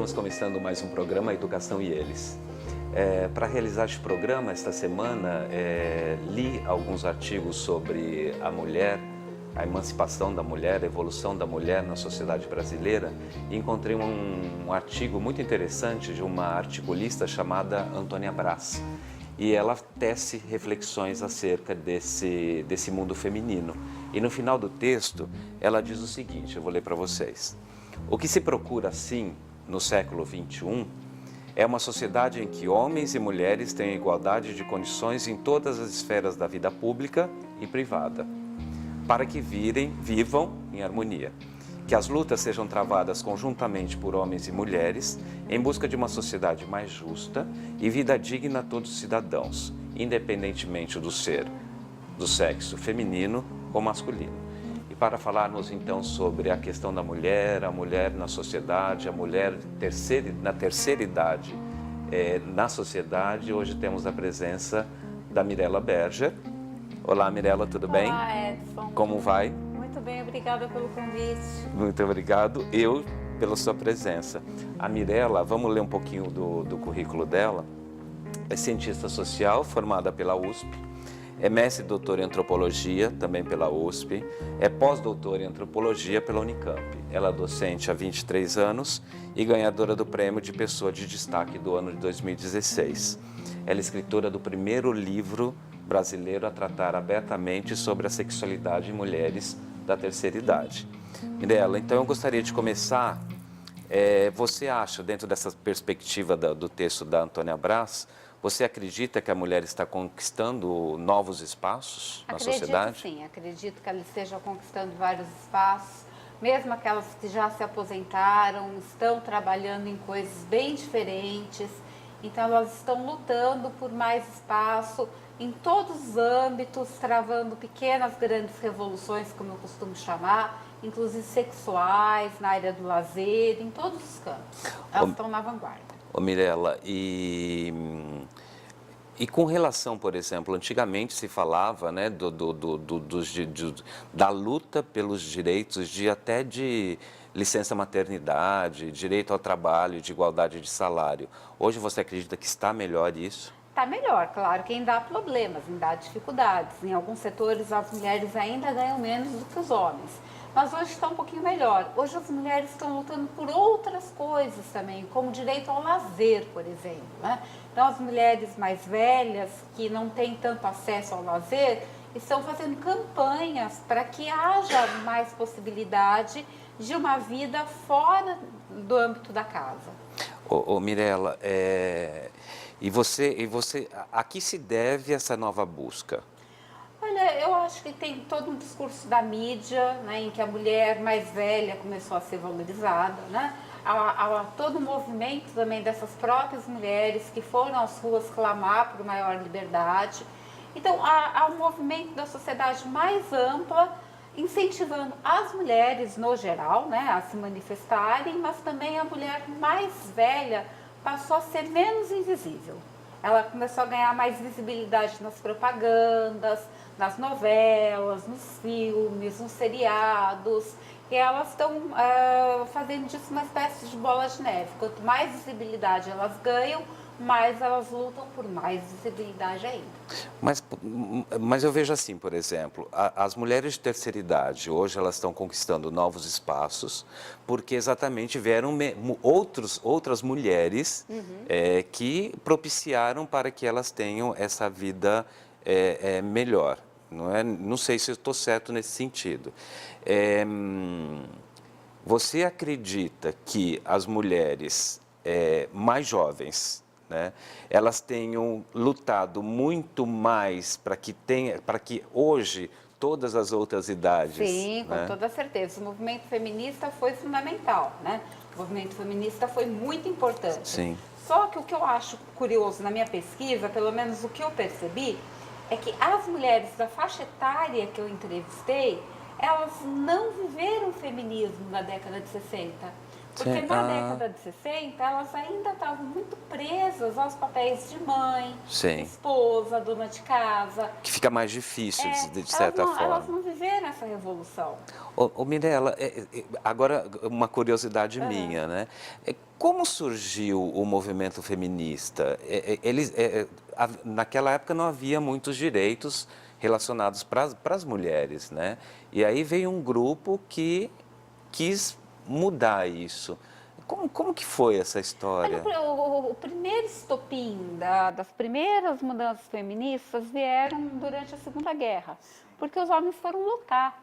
Estamos começando mais um programa, Educação e Eles. Para realizar este programa, esta semana, li alguns artigos sobre a mulher, a emancipação da mulher, a evolução da mulher na sociedade brasileira e encontrei um artigo muito interessante de uma articulista chamada Antônia Brás. E ela tece reflexões acerca desse mundo feminino. E no final do texto, ela diz o seguinte, eu vou ler para vocês. O que se procura, sim, no século XXI, é uma sociedade em que homens e mulheres têm igualdade de condições em todas as esferas da vida pública e privada, para que vivam em harmonia. Que as lutas sejam travadas conjuntamente por homens e mulheres em busca de uma sociedade mais justa e vida digna a todos os cidadãos, independentemente do sexo feminino ou masculino. E para falarmos então sobre a questão da mulher, a mulher na sociedade, a mulher na terceira idade na sociedade, hoje temos a presença da Mirella Berger. Olá, Mirella, tudo bem? Olá, Edson. Como vai? Muito bem, obrigada pelo convite. Muito obrigado, eu pela sua presença. A Mirella, vamos ler um pouquinho do currículo dela. É cientista social, formada pela USP, é mestre e doutora em antropologia, também pela USP, é pós-doutora em antropologia pela Unicamp. Ela é docente há 23 anos e ganhadora do prêmio de pessoa de destaque do ano de 2016. Ela é escritora do primeiro livro brasileiro a tratar abertamente sobre a sexualidade em mulheres da terceira idade. Mirella, então eu gostaria de começar, você acha, dentro dessa perspectiva do texto da Antônia Brás, você acredita que a mulher está conquistando novos espaços na sociedade? Sim, acredito que ela esteja conquistando vários espaços, mesmo aquelas que já se aposentaram, estão trabalhando em coisas bem diferentes, então elas estão lutando por mais espaço, em todos os âmbitos, travando pequenas, grandes revoluções, como eu costumo chamar, inclusive sexuais, na área do lazer, em todos os campos. Elas estão na vanguarda. Ô Mirella, e com relação, por exemplo, antigamente se falava, né, da luta pelos direitos até de licença maternidade, direito ao trabalho, de igualdade de salário. Hoje você acredita que está melhor isso? Está melhor, claro que ainda há problemas, ainda há dificuldades. Em alguns setores as mulheres ainda ganham menos do que os homens. Mas hoje está um pouquinho melhor. Hoje as mulheres estão lutando por outras coisas também, como direito ao lazer, por exemplo, né? Então as mulheres mais velhas, que não têm tanto acesso ao lazer, estão fazendo campanhas para que haja mais possibilidade de uma vida fora do âmbito da casa. Ô Mirella, e você, a que se deve essa nova busca? Olha, eu acho que tem todo um discurso da mídia, né, em que a mulher mais velha começou a ser valorizada, né? Há todo um movimento também dessas próprias mulheres que foram às ruas clamar por maior liberdade. Então, há um movimento da sociedade mais ampla, incentivando as mulheres, no geral, né, a se manifestarem, mas também a mulher mais velha passou a ser menos invisível. Ela começou a ganhar mais visibilidade nas propagandas, nas novelas, nos filmes, nos seriados, e elas estão fazendo disso uma espécie de bola de neve. Quanto mais visibilidade elas ganham, mais elas lutam por mais visibilidade ainda. Mas eu vejo assim, por exemplo, as mulheres de terceira idade, hoje elas estão conquistando novos espaços, porque exatamente vieram outras mulheres que propiciaram para que elas tenham essa vida melhor. Não sei se eu estou certo nesse sentido. Você acredita que as mulheres mais jovens, né, elas tenham lutado muito mais para que hoje todas as outras idades... Sim, né? com toda certeza. O movimento feminista foi fundamental, né? O movimento feminista foi muito importante. Sim. Só que o que eu acho curioso na minha pesquisa, pelo menos o que eu percebi, é que as mulheres da faixa etária que eu entrevistei, elas não viveram feminismo na década de 60. Porque Sim. na década de 60, elas ainda estavam muito presas aos papéis de mãe, Sim. esposa, dona de casa. Que fica mais difícil, de Elas certa não, elas forma. não viveram essa revolução. Ô Mirella, agora uma curiosidade minha, né? Como surgiu o movimento feminista? Naquela época não havia muitos direitos relacionados para as mulheres, né? E aí veio um grupo que quis mudar isso. Como que foi essa história? Olha, o primeiro estopim das primeiras mudanças feministas vieram durante a Segunda Guerra, porque os homens foram lutar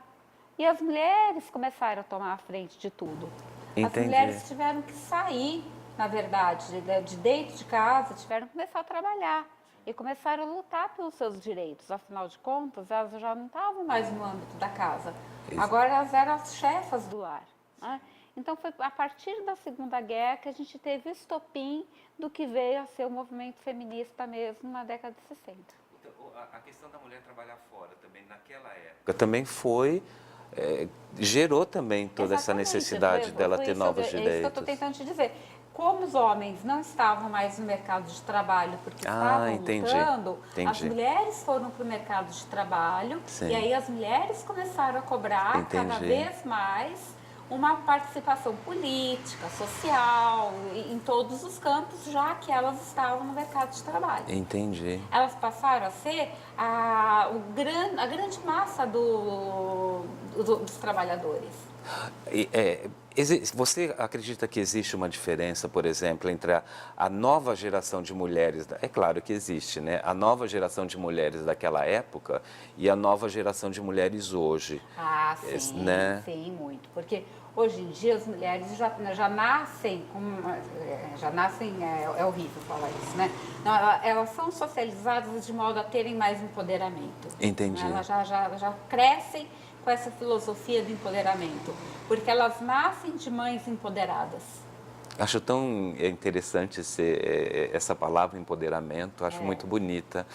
e as mulheres começaram a tomar a frente de tudo. As Entendi. mulheres tiveram que sair, na verdade, de dentro de casa, tiveram que começar a trabalhar e começaram a lutar pelos seus direitos. Afinal de contas, elas já não estavam mais no âmbito da casa. Agora elas eram as chefas do lar, né? Então, foi a partir da Segunda Guerra que a gente teve o estopim do que veio a ser o movimento feminista mesmo na década de 60. Então, a questão da mulher trabalhar fora também naquela época também foi, gerou também toda essa necessidade dela ter novos direitos. É isso que eu estou tentando te dizer. Como os homens não estavam mais no mercado de trabalho porque estavam lutando, as mulheres foram para o mercado de trabalho. Sim. E aí as mulheres começaram a cobrar cada vez mais uma participação política, social, em todos os campos, já que elas estavam no mercado de trabalho. Entendi. Elas passaram a ser a grande massa dos trabalhadores. Você acredita que existe uma diferença, por exemplo, entre a nova geração de mulheres, é claro que existe, né? A nova geração de mulheres daquela época e a nova geração de mulheres hoje? Ah, sim, né? Sim, muito. Porque hoje em dia as mulheres já nascem, é horrível falar isso, né? Não, elas são socializadas de modo a terem mais empoderamento. Entendi. Elas já crescem com essa filosofia do empoderamento, porque elas nascem de mães empoderadas. Acho tão interessante essa palavra empoderamento, acho muito bonita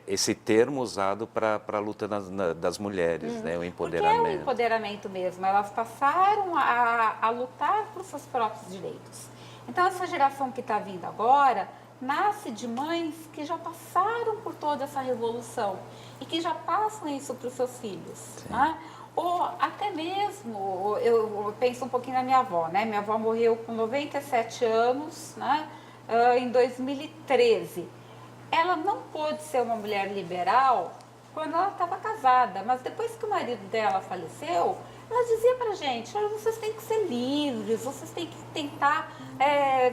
esse termo usado para a luta das mulheres, né? O empoderamento. Porque é o empoderamento mesmo, elas passaram a lutar por seus próprios direitos. Então essa geração que está vindo agora nasce de mães que já passaram por toda essa revolução e que já passam isso para os seus filhos, né? Ou até mesmo, eu penso um pouquinho na minha avó, né? Minha avó morreu com 97 anos, né? Em 2013. Ela não pôde ser uma mulher liberal quando ela estava casada, mas depois que o marido dela faleceu, ela dizia pra gente: olha, vocês têm que ser livres, vocês têm que tentar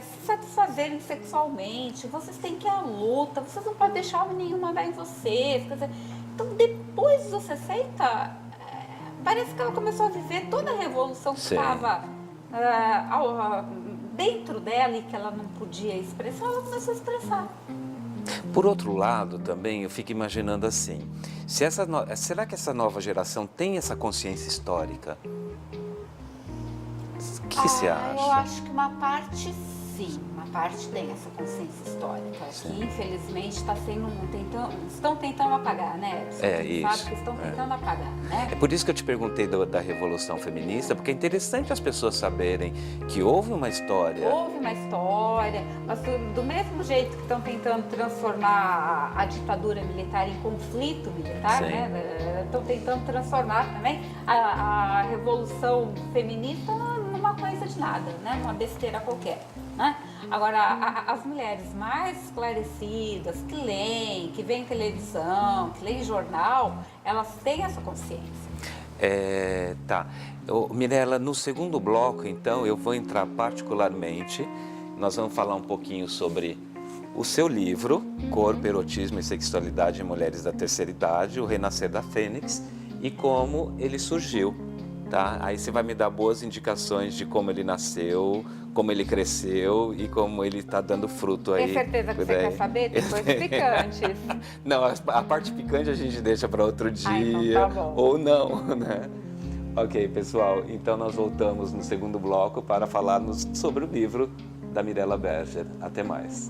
se satisfazerem sexualmente, vocês têm que ir à luta, vocês não podem deixar nenhum mandar em vocês. Quer dizer, então, depois dos 60, parece que ela começou a viver toda a revolução que estava dentro dela e que ela não podia expressar, ela começou a expressar. Por outro lado, também, eu fico imaginando assim, será que essa nova geração tem essa consciência histórica? O que você acha? Eu acho que uma parte sim, uma parte tem essa consciência histórica, que infelizmente estão tentando apagar, né? Isso. Sabe que estão tentando apagar, né? É por isso que eu te perguntei da Revolução Feminista, porque é interessante as pessoas saberem que houve uma história. Houve uma história, mas do mesmo jeito que estão tentando transformar a ditadura militar em conflito militar, né? Estão tentando transformar também a Revolução Feminista numa coisa de nada, né? Uma besteira qualquer. Né? Agora, as mulheres mais esclarecidas, que leem, que veem televisão, que leem jornal, elas têm essa consciência. Tá. Mirella, no segundo bloco, então, eu vou entrar particularmente, nós vamos falar um pouquinho sobre o seu livro, Corpo, Erotismo e Sexualidade em Mulheres da Terceira Idade, O Renascer da Fênix, e como ele surgiu. Tá? Aí você vai me dar boas indicações de como ele nasceu, como ele cresceu e como ele está dando fruto aí. Tem certeza que você quer saber? Tem coisas picantes. Não, a parte picante a gente deixa para outro dia, então tá bom. Ou não, né? Ok, pessoal, então nós voltamos no segundo bloco para falarmos sobre o livro da Mirella Berger. Até mais.